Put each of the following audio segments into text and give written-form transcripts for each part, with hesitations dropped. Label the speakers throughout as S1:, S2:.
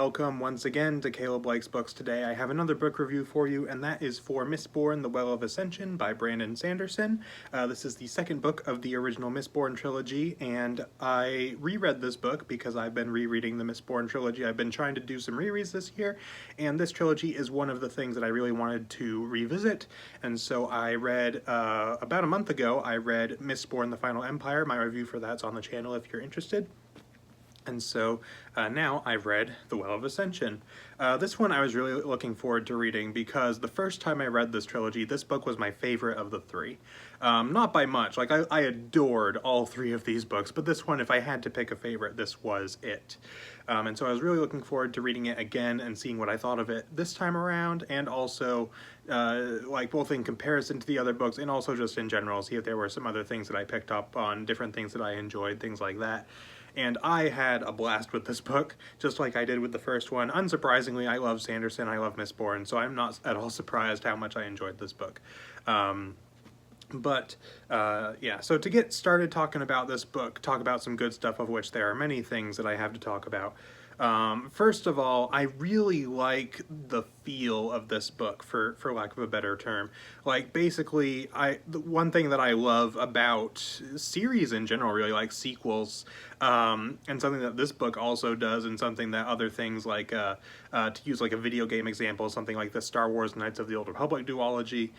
S1: welcome once again to Caleb Likes Books. Today I have another book review for you, and that is for Mistborn, The Well of Ascension by Brandon Sanderson. This is the second book of the original Mistborn trilogy, and I reread this book because I've been rereading the Mistborn trilogy. I've been trying to do some rereads this year, and this trilogy is one of the things that I really wanted to revisit. And so I read, about a month ago, I read Mistborn, The Final Empire. My review for that's on the channel if you're interested. And so now I've read The Well of Ascension. This one I was really looking forward to reading because the first time I read this trilogy, this book was my favorite of the three. Not by much, like I adored all three of these books, but this one, if I had to pick a favorite, this was it. And so I was really looking forward to reading it again and seeing what I thought of it this time around, and also like both in comparison to the other books and also just in general, see if there were some other things that I picked up on, different things that I enjoyed, things like that. And I had a blast with this book, just like I did with the first one. Unsurprisingly, I love Sanderson, I love Mistborn, so I'm not at all surprised how much I enjoyed this book. Yeah, so to get started talking about this book, talk about some good stuff, of which there are many things that I have to talk about. First of all, I really like the feel of this book, for lack of a better term. Like, basically, the one thing that I love about series in general, really, like sequels, and something that this book also does, and something that other things like, to use like a video game example, something like the Star Wars Knights of the Old Republic duology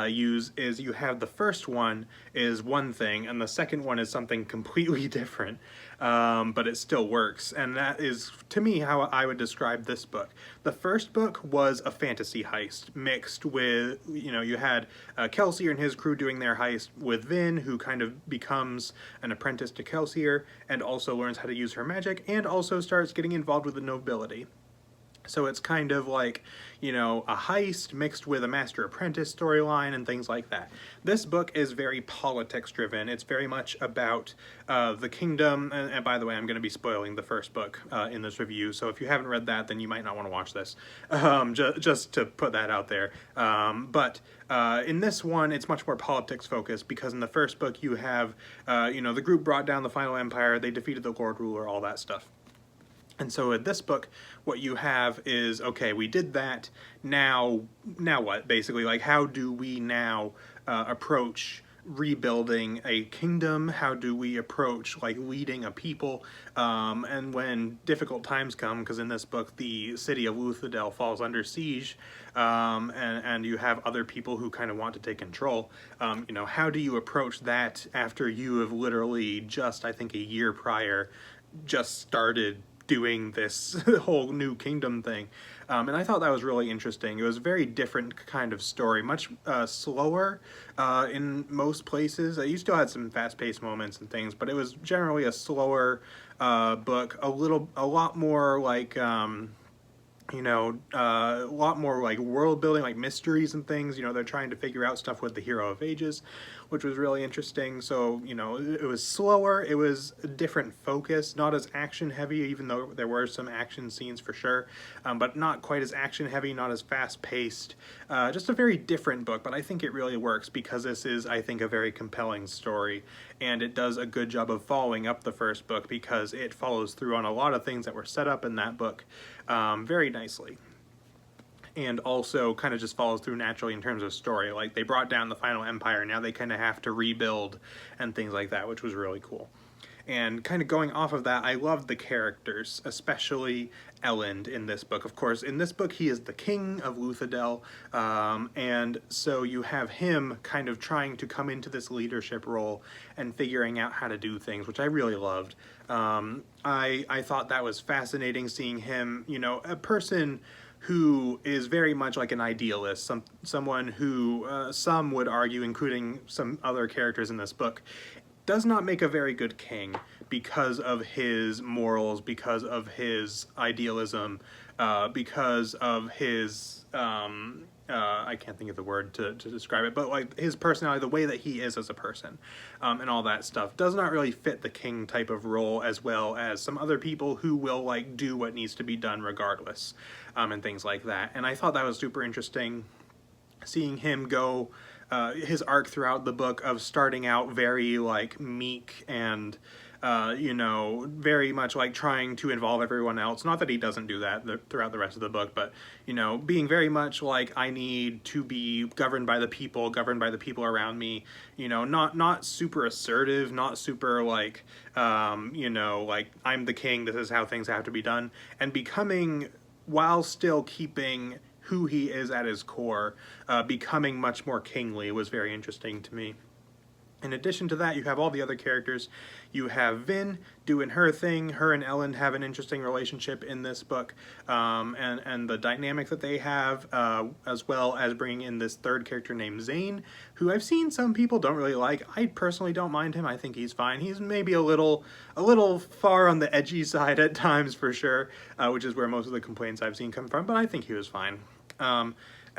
S1: use, is you have the first one is one thing, and the second one is something completely different, but it still works, and that is, to me, how I would describe this book. The first book was a fantasy heist mixed with, you know, you had Kelsier and his crew doing their heist with Vin, who kind of becomes an apprentice to Kelsier and also learns how to use her magic and also starts getting involved with the nobility. So it's kind of like, you know, a heist mixed with a master-apprentice storyline and things like that. This book is very politics-driven. It's very much about the kingdom, and by the way, I'm going to be spoiling the first book in this review, so if you haven't read that, then you might not want to watch this, just to put that out there. But in this one, it's much more politics-focused, because in the first book you have, you know, the group brought down the final empire, they defeated the Lord Ruler, all that stuff. And so in this book, what you have is, okay, we did that, now what, basically? Like, how do we now approach rebuilding a kingdom? How do we approach, like, leading a people? And when difficult times come, because in this book, the city of Luthadel falls under siege, and you have other people who kind of want to take control, you know, how do you approach that after you have literally just, I think, a year prior, just started doing this whole new kingdom thing? And I thought that was really interesting. It was a very different kind of story, much slower in most places. You still had some fast-paced moments and things, but it was generally a slower book, a lot more like, you know, a lot more like world building, like mysteries and things. You know, they're trying to figure out stuff with the Hero of Ages, which was really interesting. So, you know, it was slower, it was a different focus, not as action heavy, even though there were some action scenes for sure, but not quite as action heavy, not as fast paced. Just a very different book, but I think it really works because this is, I think, a very compelling story, and it does a good job of following up the first book because it follows through on a lot of things that were set up in that book very nicely. And also kind of just follows through naturally in terms of story. Like, they brought down the final empire, now they kind of have to rebuild and things like that, which was really cool. And kind of going off of that, I love the characters, especially Elend in this book. Of course, in this book, he is the king of Luthadel, and so you have him kind of trying to come into this leadership role and figuring out how to do things, which I really loved. I thought that was fascinating, seeing him, you know, a person who is very much like an idealist, someone who some would argue, including some other characters in this book, does not make a very good king because of his morals, because of his idealism, because of his, I can't think of the word to describe it, but like his personality, the way that he is as a person, and all that stuff does not really fit the king type of role, as well as some other people who will like do what needs to be done regardless, and things like that. And I thought that was super interesting, seeing him go, his arc throughout the book of starting out very like meek and you know, very much like trying to involve everyone else. Not that he doesn't do that throughout the rest of the book, but, you know, being very much like, I need to be governed by the people around me, you know, not super assertive, not super like, you know, like, I'm the king, this is how things have to be done, and becoming, while still keeping who he is at his core, becoming much more kingly was very interesting to me. In addition to that, you have all the other characters. You have Vin doing her thing. Her and Ellen have an interesting relationship in this book, and the dynamic that they have, as well as bringing in this third character named Zane, who I've seen some people don't really like. I personally don't mind him. I think he's fine. He's maybe a little far on the edgy side at times, for sure, which is where most of the complaints I've seen come from, but I think he was fine.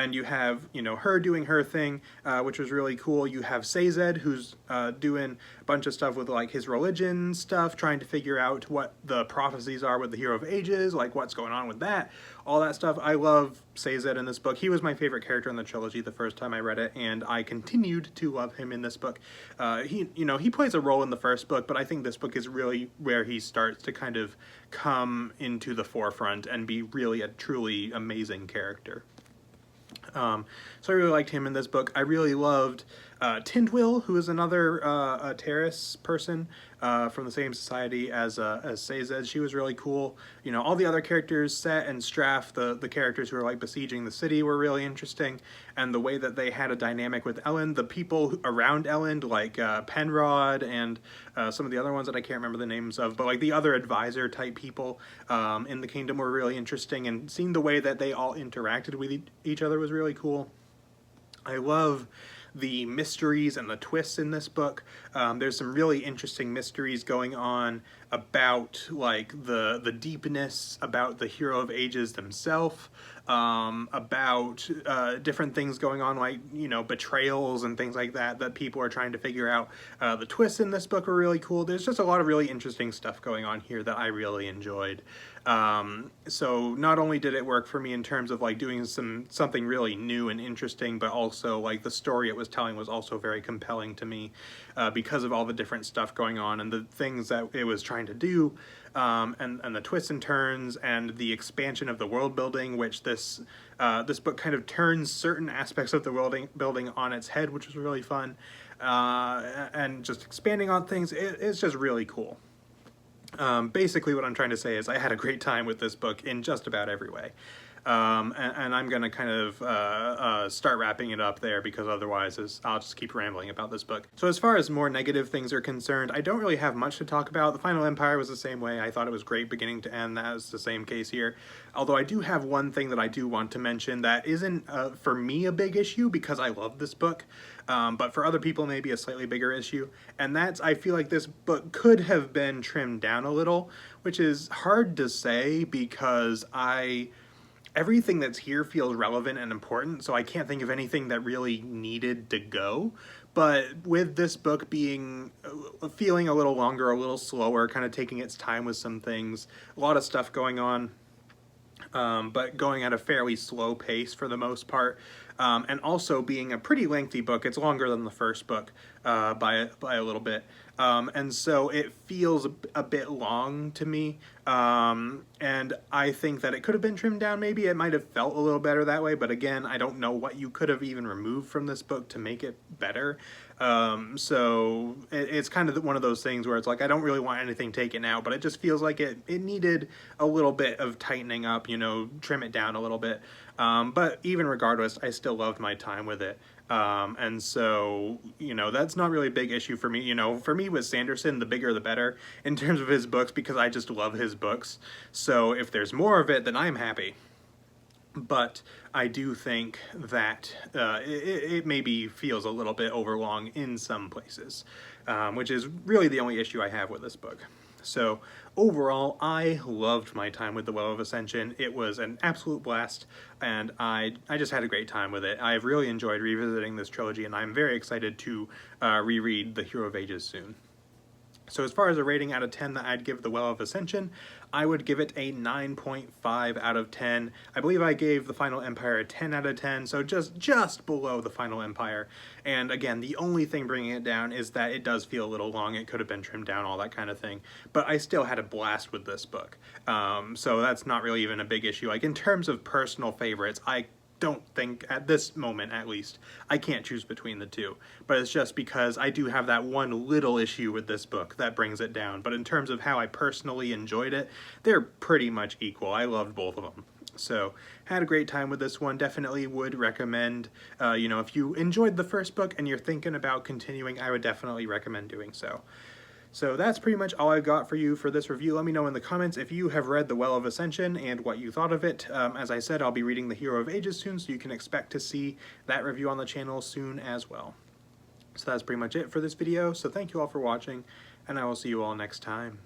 S1: And you have, you know, her doing her thing, which was really cool. You have Sazed, who's doing a bunch of stuff with, like, his religion stuff, trying to figure out what the prophecies are with the Hero of Ages, like, what's going on with that, all that stuff. I love Sazed in this book. He was my favorite character in the trilogy the first time I read it, and I continued to love him in this book. He plays a role in the first book, but I think this book is really where he starts to kind of come into the forefront and be really a truly amazing character. So I really liked him in this book. I really loved Tindwyl, who is another Terrace person from the same society as Sazed. She was really cool. You know, all the other characters, Set and Straff, the characters who are like besieging the city, were really interesting. And the way that they had a dynamic with Ellen, the people around Ellen, like Penrod and some of the other ones that I can't remember the names of, but like the other advisor type people in the kingdom were really interesting. And seeing the way that they all interacted with each other was really cool. I love the mysteries and the twists in this book. There's some really interesting mysteries going on about, like, the deepness about the Hero of Ages themselves, about different things going on, like, you know, betrayals and things like that people are trying to figure out. The twists in this book are really cool. There's just a lot of really interesting stuff going on here that I really enjoyed. So not only did it work for me in terms of, like, doing something really new and interesting, but also, like, the story it was telling was also very compelling to me because of all the different stuff going on and the things that it was trying to do, and the twists and turns and the expansion of the world building, which this book kind of turns certain aspects of the world building on its head, which was really fun, and just expanding on things. It's just really cool. Basically what I'm trying to say is I had a great time with this book in just about every way. And I'm going to kind of start wrapping it up there, because otherwise I'll just keep rambling about this book. So as far as more negative things are concerned, I don't really have much to talk about. The Final Empire was the same way. I thought it was great beginning to end. That was the same case here. Although I do have one thing that I do want to mention that isn't, for me, a big issue, because I love this book. But for other people, maybe a slightly bigger issue. And that's, I feel like this book could have been trimmed down a little, which is hard to say because everything that's here feels relevant and important, so I can't think of anything that really needed to go. But with this book feeling a little longer, a little slower, kind of taking its time with some things, a lot of stuff going on, but going at a fairly slow pace for the most part, and also being a pretty lengthy book. It's longer than the first book by a little bit, and so it feels a bit long to me, and I think that it could have been trimmed down. Maybe it might have felt a little better that way, but again, I don't know what you could have even removed from this book to make it better. So it's kind of one of those things where it's like, I don't really want anything taken out, but it just feels like it needed a little bit of tightening up, you know, trim it down a little bit. But even regardless, I still loved my time with it. And so, you know, that's not really a big issue for me. You know, for me with Sanderson, the bigger the better in terms of his books, because I just love his books. So if there's more of it, then I'm happy. But I do think that it maybe feels a little bit overlong in some places, which is really the only issue I have with this book. So overall, I loved my time with The Well of Ascension. It was an absolute blast, and I just had a great time with it. I've really enjoyed revisiting this trilogy, and I'm very excited to reread The Hero of Ages soon. So as far as a rating out of 10 that I'd give The Well of Ascension, I would give it a 9.5 out of 10. I believe I gave The Final Empire a 10 out of 10, so just below The Final Empire. And again, the only thing bringing it down is that it does feel a little long. It could have been trimmed down, all that kind of thing. But I still had a blast with this book. So that's not really even a big issue. Like, in terms of personal favorites, I don't think, at this moment at least, I can't choose between the two. But it's just because I do have that one little issue with this book that brings it down. But in terms of how I personally enjoyed it, they're pretty much equal. I loved both of them. So, had a great time with this one. Definitely would recommend, if you enjoyed the first book and you're thinking about continuing, I would definitely recommend doing so. So that's pretty much all I've got for you for this review. Let me know in the comments if you have read The Well of Ascension and what you thought of it. As I said, I'll be reading The Hero of Ages soon, so you can expect to see that review on the channel soon as well. So that's pretty much it for this video. So thank you all for watching, and I will see you all next time.